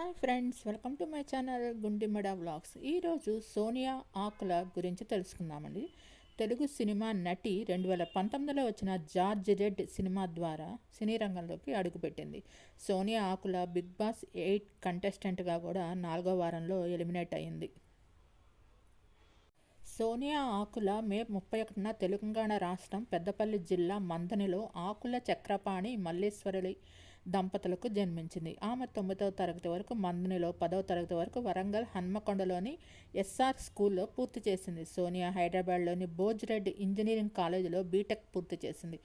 Hi friends, welcome to my channel Gundimada vlogs. ఈరోజు సోనియా ఆకుల గురించి తెలుసుకుందామండి. తెలుగు సినిమా నటి 2019లో వచ్చిన జార్జ్ రెడ్ సినిమా ద్వారా సినీ రంగంలోకి అడుగుపెట్టింది. సోనియా ఆకుల బిగ్ బాస్ 8 కంటెస్టెంట్గా కూడా 4వ వారంలో ఎలిమినేట్ అయింది. సోనియా ఆకుల మే 31న తెలంగాణ రాష్ట్రం పెద్దపల్లి జిల్లా మంథనిలో ఆకుల చక్రపాణి మల్లేశ్వరి దంపతులకు జన్మించింది. ఆమె 9వ తరగతి వరకు మంథనిలో, 10వ తరగతి వరకు వరంగల్ హన్మకొండలోని ఎస్ఆర్ స్కూల్లో పూర్తి చేసింది. సోనియా హైదరాబాద్లోని బోజ్రెడ్డి ఇంజనీరింగ్ కాలేజీలో బీటెక్ పూర్తి చేసింది.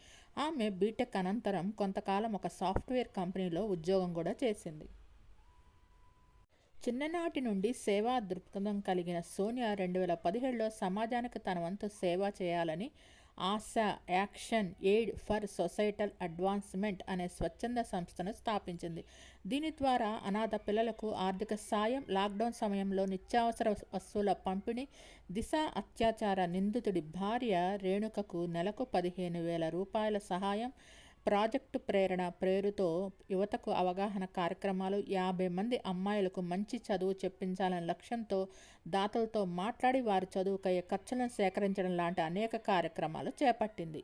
ఆమె బీటెక్ అనంతరం కొంతకాలం ఒక సాఫ్ట్వేర్ కంపెనీలో ఉద్యోగం కూడా చేసింది. చిన్ననాటి నుండి సేవా దృక్పథం కలిగిన సోనియా 2017లో సమాజానికి తన వంతు సేవ చేయాలని ASHA action aid for societal advancement అనే స్వచ్ఛంద సంస్థను స్థాపించింది. దీని ద్వారా అనాథ పిల్లలకు ఆర్థిక సాయం, లాక్డౌన్ సమయంలో నిత్యావసర వస్తువుల పంపిణీ, దిశ అత్యాచార నిందితుడి భార్య రేణుకకు నెలకు 15,000 రూపాయల సహాయం, ప్రాజెక్టు ప్రేరణ పేరుతో యువతకు అవగాహన కార్యక్రమాలు, 50 మంది అమ్మాయిలకు మంచి చదువు చెప్పించాలనే లక్ష్యంతో దాతలతో మాట్లాడి వారి చదువుకయ్యే ఖర్చులను సేకరించడం లాంటి అనేక కార్యక్రమాలు చేపట్టింది.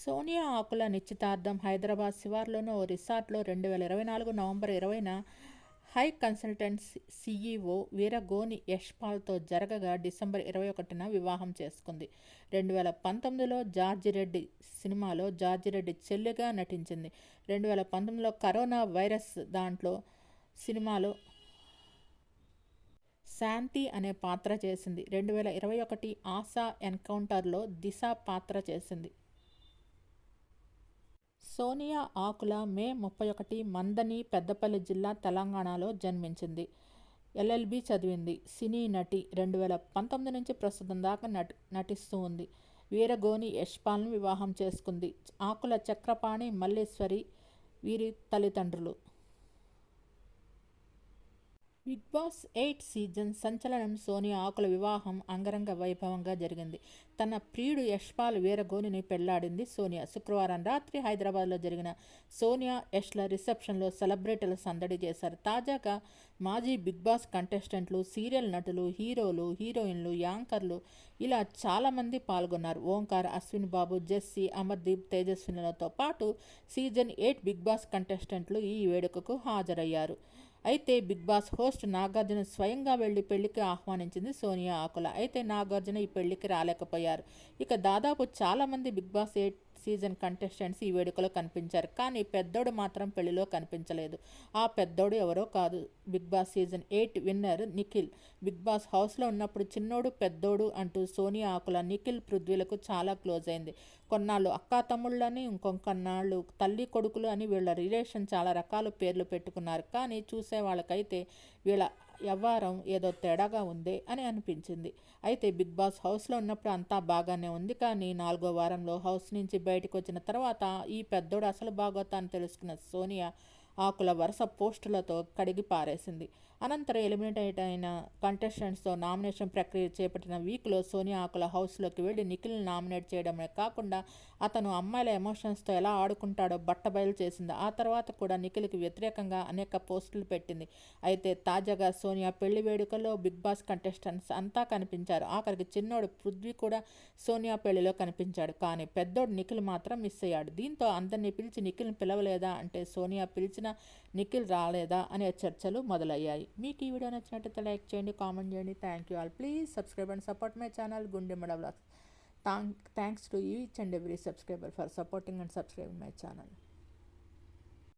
సోనియా ఆకుల నిశ్చితార్థం హైదరాబాద్ శివార్లోని ఓ రిసార్ట్లో 2024 నవంబర్ 20న హై కన్సల్టెంట్స్ సీఈఓ వీరగోని యశ్పాల్తో జరగగా డిసెంబర్ 21న వివాహం చేసుకుంది. 2019లో జార్జి రెడ్డి సినిమాలో జార్జి రెడ్డి చెల్లిగా నటించింది. 2019లో కరోనా వైరస్ దాంట్లో సినిమాలో శాంతి అనే పాత్ర చేసింది. 2021 ఆశా ఎన్కౌంటర్లో దిశ పాత్ర చేసింది. సోనియా ఆకుల మే 31 మంథని, పెద్దపల్లి జిల్లా, తెలంగాణలో జన్మించింది. ఎల్ఎల్బి చదివింది. సినీ నటి. 2019 నుంచి ప్రస్తుతం దాకా నటిస్తూ ఉంది. వీరగోని యశ్పాల్ను వివాహం చేసుకుంది. ఆకుల చక్రపాణి మల్లేశ్వరి వీరి తల్లిదండ్రులు. బిగ్ బాస్ 8 సీజన్ సంచలనం సోనియా ఆకుల వివాహం అంగరంగ వైభవంగా జరిగింది. తన ప్రియుడు యశ్పాల్ వీరగోనిని పెళ్లాడింది సోనియా. శుక్రవారం రాత్రి హైదరాబాద్లో జరిగిన సోనియా, యష్ల రిసెప్షన్లో సెలబ్రిటీలు సందడి చేశారు. తాజాగా మాజీ బిగ్ బాస్ కంటెస్టెంట్లు, సీరియల్ నటులు, హీరోలు, హీరోయిన్లు, యాంకర్లు ఇలా చాలామంది పాల్గొన్నారు. ఓంకార్, అశ్విన్ బాబు, జెస్సీ, అమర్దీప్, తేజస్వినులతో పాటు సీజన్ 8 బిగ్ బాస్ కంటెస్టెంట్లు ఈ వేడుకకు హాజరయ్యారు. అయితే బిగ్ బాస్ హోస్ట్ నాగార్జున స్వయంగా వెళ్లి పెళ్లికి ఆహ్వానించింది సోనియా ఆకుల. అయితే నాగార్జున ఈ పెళ్లికి రాలేకపోయారు. ఇక దాదాపు చాలామంది బిగ్ బాస్ 8 సీజన్ కంటెస్టెంట్స్ ఈ వేడుకలో కనిపించారు. కానీ పెద్దోడు మాత్రం పెళ్లిలో కనిపించలేదు. ఆ పెద్దోడు ఎవరో కాదు, Bigg Boss season 8 winner Nikhil. Bigg Boss హౌస్లో ఉన్నప్పుడు చిన్నోడు, పెద్దోడు అంటూ సోనియా ఆకుల నిఖిల్, పృథ్వీలకు చాలా క్లోజ్ అయింది. కొన్నాళ్ళు అక్కా తమ్ముళ్ళని, ఇంకొన్నాళ్ళు తల్లి కొడుకులు అని వీళ్ళ రిలేషన్ చాలా రకాల పేర్లు పెట్టుకున్నారు. కానీ చూసే వాళ్ళకైతే వీళ్ళ వ్యవహారం ఏదో తేడాగా ఉందే అని అనిపించింది. అయితే బిగ్ బాస్ హౌస్లో ఉన్నప్పుడు అంతా బాగానే ఉంది. కానీ 4వ వారంలో హౌస్ నుంచి బయటకు వచ్చిన తర్వాత ఈ పెద్దోడు అసలు బాగోతాన్ని తెలుసుకున్న సోనియా ఆకుల వరుస పోస్టులతో కడిగి పారేసింది. అనంతరం ఎలిమినేట్ అయిన కంటెస్టెంట్స్తో నామినేషన్ ప్రక్రియ చేపట్టిన వీక్లో సోనియా ఆకుల హౌస్లోకి వెళ్ళి నిఖిల్ని నామినేట్ చేయడమే కాకుండా అతను అమ్మాయిల ఎమోషన్స్తో ఎలా ఆడుకుంటాడో బట్టబయలు చేసింది. ఆ తర్వాత కూడా నిఖిల్కి వ్యతిరేకంగా అనేక పోస్టులు పెట్టింది. అయితే తాజాగా సోనియా పెళ్లి వేడుకలో బిగ్ బాస్ కంటెస్టెంట్స్ అంతా కనిపించారు. ఆఖరికి చిన్నోడు పృథ్వీ కూడా సోనియా పెళ్లిలో కనిపించాడు. కానీ పెద్దోడు నిఖిల్ మాత్రం మిస్ అయ్యాడు. దీంతో అందరినీ పిలిచి నిఖిల్ని పిలవలేదా అంటే సోనియా పిలిచిన నిఖిల్ రాలేదా అనే చర్చలు మొదలయ్యాయి. మీకు ఈ వీడియో నచ్చినట్లయితే లైక్ చేయండి, కామెంట్ చేయండి. Thank you all. Please subscribe and support my channel Gundimada vlogs. Thanks to each and every subscriber for supporting and subscribing my channel.